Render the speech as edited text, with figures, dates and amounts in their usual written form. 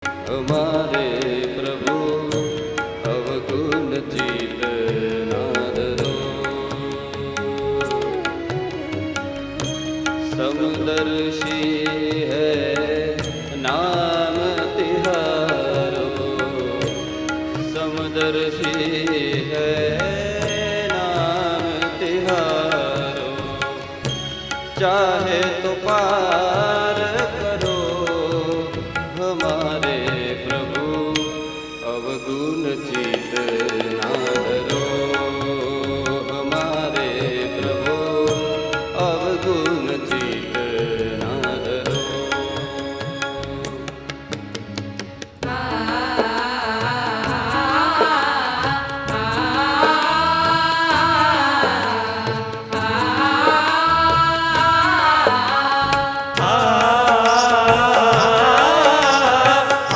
हमारे प्रभु अवगुण चित नादरो। समदर्शी है नाम तिहारो, समदर्शी है नाम तिहारो। चाहे तो पार करो हमारे प्रभु अवगुण चित नादरो।